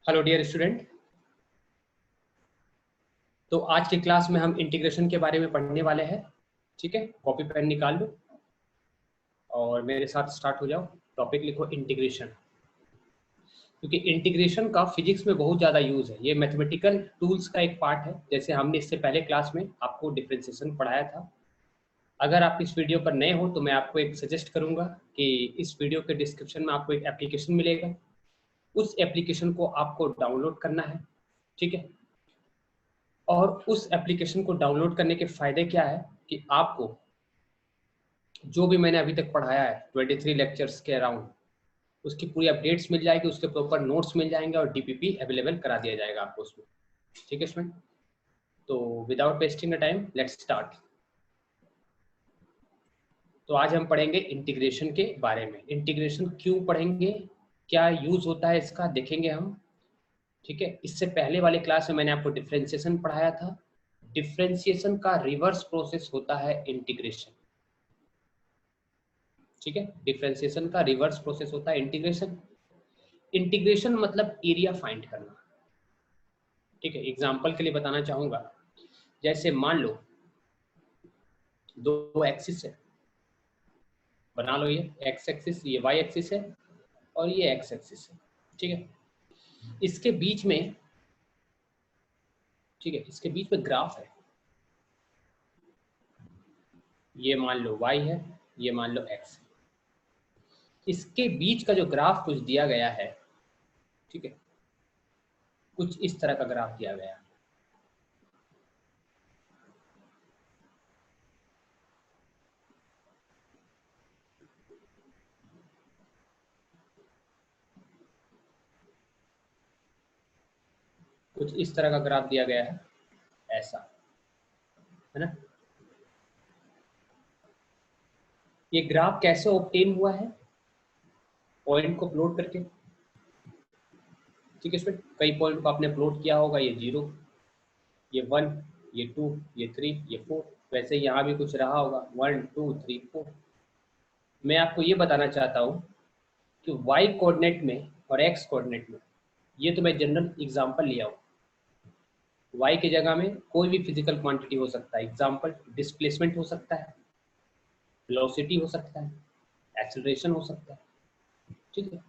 Hello dear student. तो आज की क्लास में हम इंटीग्रेशन के बारे में पढ़ने वाले हैं। ठीक है, कॉपी पेन निकाल लो और मेरे साथ स्टार्ट हो जाओ। टॉपिक लिखो इंटीग्रेशन, क्योंकि इंटीग्रेशन का फिजिक्स में बहुत ज़्यादा यूज़ है। ये मैथमेटिकल टूल्स का एक पार्ट है। जैसे हमने इससे पहले क्लास में आपको डिफरेंशिएशन पढ़ाया था। अगर आप इस वीडियो पर नए हो तो मैं आपको एक सजेस्ट करूंगा कि इस वीडियो के डिस्क्रिप्शन में आपको एक एप्लीकेशन मिलेगा। उस एप्लीकेशन को आपको डाउनलोड करना है। ठीक है, और उस एप्लीकेशन को डाउनलोड करने के फ़ायदे क्या है कि आपको जो भी मैंने अभी तक पढ़ाया है 23 लेक्चर्स के अराउंड, उसकी पूरी अपडेट्स मिल जाएगी, उसके प्रॉपर नोट्स मिल जाएंगे और डीपीपी अवेलेबल करा दिया जाएगा आपको उसमें। ठीक है स्टूडेंट, तो without wasting the time let's start. तो आज हम पढ़ेंगे इंटीग्रेशन के बारे में। इंटीग्रेशन क्यों पढ़ेंगे, क्या यूज़ होता है इसका, देखेंगे हम। ठीक है, इससे पहले वाले क्लास में मैंने आपको डिफरेंशिएशन पढ़ाया था। डिफरेंशिएशन का रिवर्स प्रोसेस होता है इंटीग्रेशन। ठीक है, डिफरेंशिएशन का रिवर्स प्रोसेस होता है इंटीग्रेशन। इंटीग्रेशन मतलब एरिया फाइंड करना। ठीक है, एग्जांपल के लिए बताना चाहूंगा। जैसे मान लो दो एक्सिस है, बना लो ये एक्स एक्सिस, ये वाई एक्सिस है और ये एक्स एक्सिस है। ठीक है, इसके बीच में, ठीक है, इसके बीच में ग्राफ है। ये मान लो y है, ये मान लो x है। इसके बीच का जो ग्राफ कुछ दिया गया है, ठीक है, कुछ इस तरह का ग्राफ दिया गया है। कुछ इस तरह का ग्राफ दिया गया है, ऐसा है ना। ये ग्राफ कैसे ऑब्टेन हुआ है, पॉइंट को प्लॉट करके। ठीक है, इसमें कई पॉइंट को आपने प्लॉट किया होगा, ये 0, ये 1, ये 2, ये 3, ये 4। वैसे यहाँ भी कुछ रहा होगा 1 2 3 4। मैं आपको ये बताना चाहता हूँ कि y कोऑर्डिनेट में और x कोऑर्डिनेट में, ये तो मैं जनरल एग्जांपल लिया हूँ। y की जगह में कोई भी फिजिकल क्वांटिटी हो सकता है। एग्जांपल डिस्प्लेसमेंट हो सकता है, वेलोसिटी हो सकता है, एक्सेलरेशन हो सकता है। ठीक है,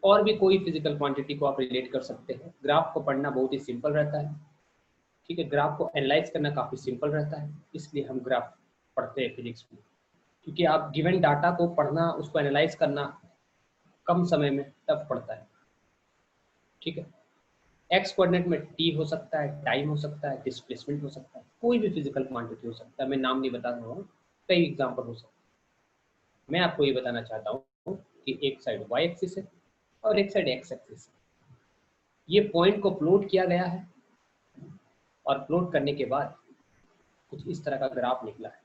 और भी कोई फिजिकल क्वांटिटी को आप रिलेट कर सकते हैं। ग्राफ को पढ़ना बहुत ही सिंपल रहता है। ठीक है, ग्राफ को एनालाइज करना काफ़ी सिंपल रहता है, इसलिए हम ग्राफ पढ़ते हैं फिजिक्स में। क्योंकि आप गिवन डाटा को पढ़ना, उसको एनालाइज करना कम समय में टफ पड़ता है। ठीक है, एक्स कोऑर्डिनेट में टी हो सकता है, टाइम हो सकता है, डिस्प्लेसमेंट हो सकता है, कोई भी फिजिकल क्वांटिटी हो सकता है। मैं नाम नहीं बता रहा हूँ, कई एग्जांपल हो सकते हैं। मैं आपको ये बताना चाहता हूँ कि एक साइड वाई एक्सिस है और एक साइड एक्स एक्सिस है। ये पॉइंट को प्लॉट किया गया है और प्लॉट करने के बाद कुछ इस तरह का ग्राफ निकला है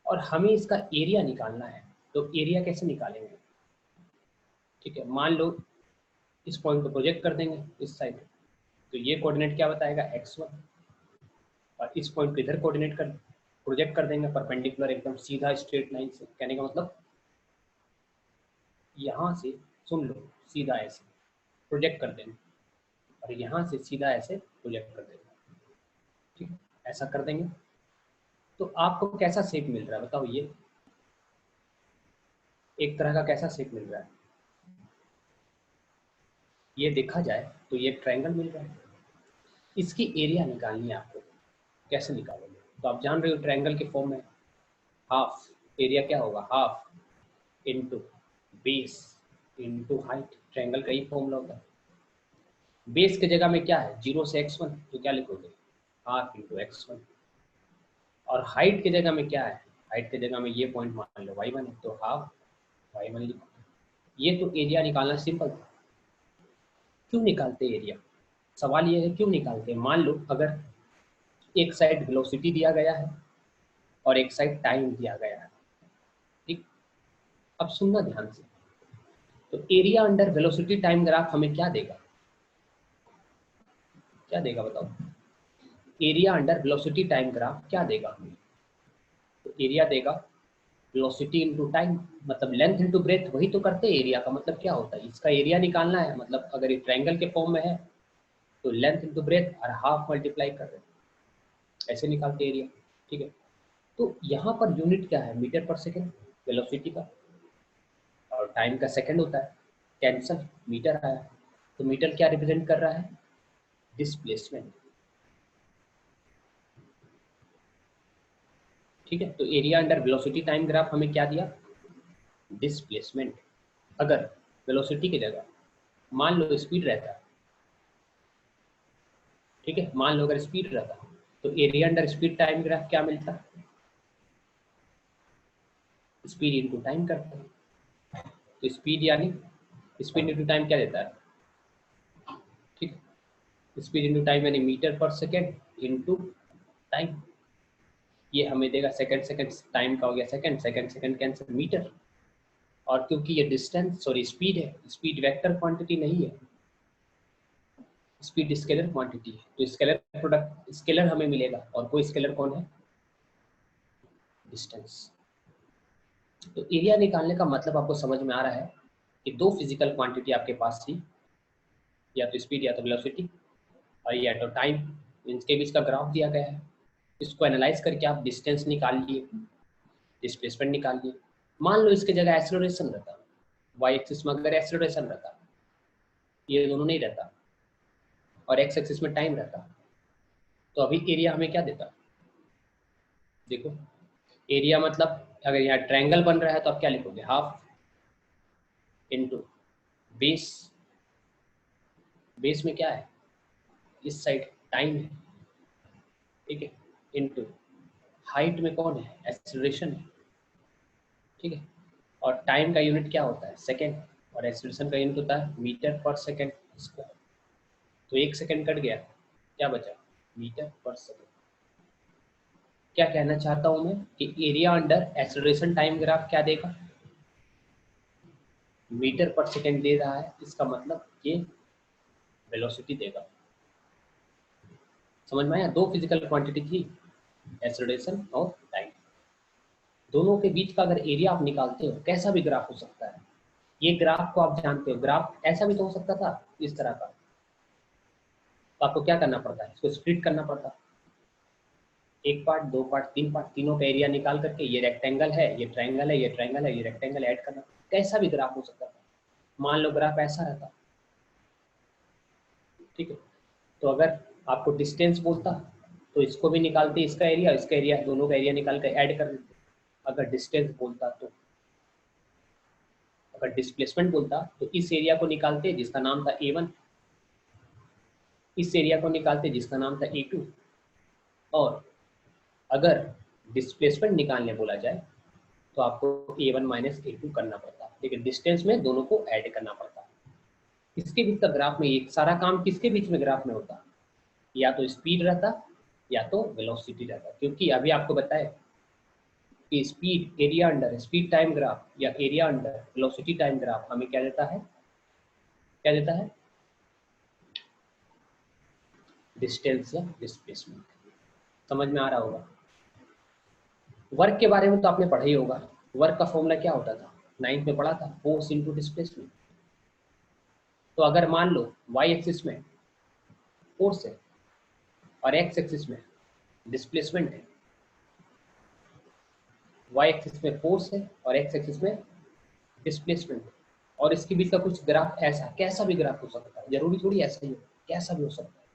और हमें इसका एरिया निकालना है। तो एरिया कैसे निकालेंगे? ठीक है, मान लो इस पॉइंट को प्रोजेक्ट कर देंगे इस साइड, तो ये कोऑर्डिनेट क्या बताएगा x1, और इस पॉइंट को इधर कोऑर्डिनेट कर प्रोजेक्ट कर देंगे परपेंडिकुलर, एकदम सीधा स्ट्रेट लाइन से। कहने का मतलब यहाँ से, सुन लो, सीधा ऐसे प्रोजेक्ट कर देंगे और यहाँ से सीधा ऐसे प्रोजेक्ट कर देंगे। ठीक है, ऐसा कर देंगे तो आपको कैसा शेप मिल रहा है बताओ? ये एक तरह का कैसा शेप मिल रहा है? ये देखा जाए तो ये ट्रायंगल मिल रहा है। इसकी एरिया निकालनी है आपको। कैसे निकालोगे? तो आप जान रहे हो ट्रायंगल के फॉर्म में हाफ एरिया क्या होगा, half into base into height. Triangle का ही फॉर्मूला होता है। बेस की जगह में क्या है, 0 से x1, तो क्या लिखोगे, हाफ इंटू x1। और हाइट की जगह में क्या है, हाइट की जगह में ये पॉइंट मान लो y1 है, तो हाफ y1 लिखो। ये तो एरिया निकालना सिंपल था। क्यों निकालते एरिया? सवाल ये है क्यों निकालते हैं। मान लो अगर एक साइड वेलोसिटी दिया गया है और एक साइड टाइम दिया गया है। ठीक, अब सुनना ध्यान से। तो area under velocity time graph हमें क्या देगा, क्या देगा बताओ? Area under velocity time graph क्या देगा हमें? तो एरिया देगा वेलोसिटी इनटू टाइम, मतलब लेंथ इनटू ब्रेथ, वही तो करते हैं एरिया का। मतलब क्या होता है, इसका एरिया निकालना है, मतलब अगर ये ट्रायंगल के फॉर्म में है तो लेंथ इनटू ब्रेथ और हाफ मल्टीप्लाई कर रहे हैं, ऐसे निकालते एरिया। ठीक है, तो यहाँ पर यूनिट क्या है, मीटर पर सेकेंड वेलोसिटी का, और टाइम का सेकंड होता है, कैंसल, मीटर आया। तो मीटर क्या रिप्रेजेंट कर रहा है, डिस्प्लेसमेंट। ठीक है, तो area under velocity time graph हमें क्या दिया, डिस्प्लेसमेंट। अगर वेलोसिटी की जगह मान लो स्पीड रहता, ठीक है, मान लो अगर स्पीड रहता तो area under speed time graph क्या मिलता, स्पीड इनटू टाइम करता है। तो स्पीड यानी स्पीड इनटू टाइम क्या देता है, ठीक है, स्पीड इनटू टाइम यानी metre per second into time. ये हमें देगा सेकंड, सेकंड टाइम का हो गया second, second second cancel metre. और क्योंकि ये डिस्टेंस सॉरी स्पीड है, स्पीड वेक्टर क्वांटिटी नहीं है, स्पीड स्केलर क्वांटिटी है, तो स्केलर प्रोडक्ट स्केलर हमें मिलेगा, और कोई स्केलर कौन है, डिस्टेंस। तो एरिया निकालने का मतलब आपको समझ में आ रहा है कि दो फिजिकल क्वांटिटी आपके पास थी, या तो स्पीड या तो वेलोसिटी, और या तो टाइम, इनके बीच का ग्राफ दिया गया है। इसको एनालाइज करके आप डिस्टेंस निकाल लिए, डिस्प्लेसमेंट निकाल लिए। मान लो इसके जगह एक्सेलरेशन रहता, वाई एक्सिस में अगर एक्सेलरेशन रहता, ये दोनों नहीं रहता, और एक्स एक्सिस में टाइम रहता, तो अभी एरिया हमें क्या देता, देखो एरिया मतलब अगर यहाँ ट्रायंगल बन रहा है तो आप क्या लिखोगे, हाफ इनटू बेस, बेस में क्या है, इस साइड टाइम है, ठीक है, इनटू हाइट में कौन है, एक्सेलरेशन है, ठीक है, और टाइम का यूनिट क्या होता है, सेकेंड, और एक्सेलरेशन का यूनिट होता है मीटर पर सेकेंड स्क्वायर। तो एक सेकेंड कट गया, क्या बचा, मीटर पर सेकेंड। क्या कहना चाहता हूं मैं कि area under acceleration time graph क्या देगा, मीटर पर सेकेंड दे रहा है, इसका मतलब ये वेलोसिटी देगा। समझ में आया, दो फिजिकल क्वांटिटी थी, एक्सेलरेशन और टाइम, दोनों के बीच का अगर एरिया आप निकालते हो, कैसा भी ग्राफ हो सकता है, ये ग्राफ को आप जानते हो, ग्राफ ऐसा भी तो हो सकता था इस तरह का, तो आपको क्या करना पड़ता है, इसको स्प्लिट करना पड़ता, एक पार्ट, दो पार्ट, तीन पार्ट, तीनों का एरिया निकाल करके ये रेक्टेंगल है, ये ट्रायंगल है, ये ट्रायंगल है, ये रेक्टेंगल ऐड करना। कैसा भी ग्राफ हो सकता था, मान लो ग्राफ ऐसा रहता, ठीक है, तो अगर आपको डिस्टेंस बोलता तो इसको भी निकालते, इसका एरिया दोनों का एरिया निकाल कर ऐड कर देते। अगर डिस्टेंस बोलता तो, अगर डिस्प्लेसमेंट बोलता तो इस एरिया को निकालते जिसका नाम था A1, इस एरिया को निकालते जिसका नाम था A2, और अगर डिस्प्लेसमेंट निकालने बोला जाए तो आपको A1 माइनस A2 करना पड़ता, लेकिन डिस्टेंस में दोनों को ऐड करना पड़ता। इसके बीच का ग्राफ में एक सारा काम किसके बीच में ग्राफ में होता, या तो स्पीड रहता या तो वेलोसिटी रहता, क्योंकि अभी आपको बताया कि speed area under speed time graph या area under velocity time graph हमें क्या देता है, क्या देता है, डिस्टेंस या डिस्प्लेसमेंट। समझ में आ रहा होगा। वर्क के बारे में तो आपने पढ़ा ही होगा, वर्क का फॉर्मूला क्या होता था, नाइन्थ में पढ़ा था, फोर्स इनटू डिस्प्लेसमेंट। तो अगर मान लो वाई एक्सिस में फोर्स है और एक्स एक्सिस में डिस्प्लेसमेंट है, वाई एक्सिस में फोर्स है और एक्स एक्सिस में डिस्प्लेसमेंट है, और इसके बीच का कुछ ग्राफ ऐसा, कैसा भी ग्राफ हो सकता है, जरूरी थोड़ी ऐसा ही हो, कैसा भी हो सकता है,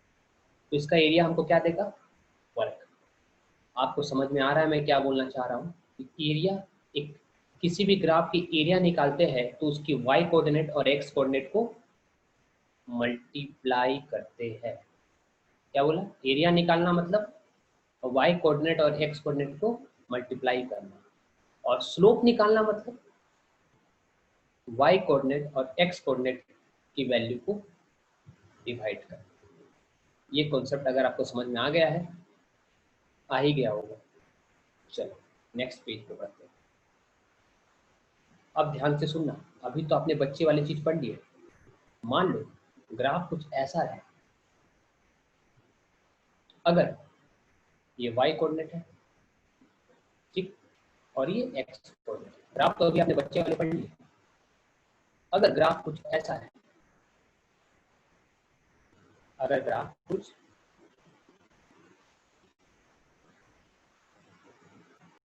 तो इसका एरिया हमको क्या देगा, वर्क। आपको समझ में आ रहा है मैं क्या बोलना चाह रहा हूँ, कि एरिया एक किसी भी ग्राफ की एरिया निकालते हैं तो उसकी वाई कोऑर्डिनेट और एक्स कोऑर्डिनेट को मल्टीप्लाई करते हैं। क्या बोला, एरिया निकालना मतलब वाई कोऑर्डिनेट और एक्स कोऑर्डिनेट को मल्टीप्लाई करना, और स्लोप निकालना मतलब वाई कोऑर्डिनेट और एक्स कोऑर्डिनेट की वैल्यू को डिवाइड करना। ये कॉन्सेप्ट अगर आपको समझ में आ गया है, आ ही गया होगा। चलो नेक्स्ट पेज पे बढ़ते हैं। अब ध्यान से सुनना, अभी तो आपने बच्चे वाली चीज पढ़ ली है। मान लो ग्राफ कुछ ऐसा है, अगर ये वाई कोऑर्डिनेट है, ठीक, और ये एक्स कोऑर्डिनेट। ग्राफ तो अभी आपने बच्चे वाले पढ़ लिए। अगर ग्राफ कुछ ऐसा है, अगर ग्राफ कुछ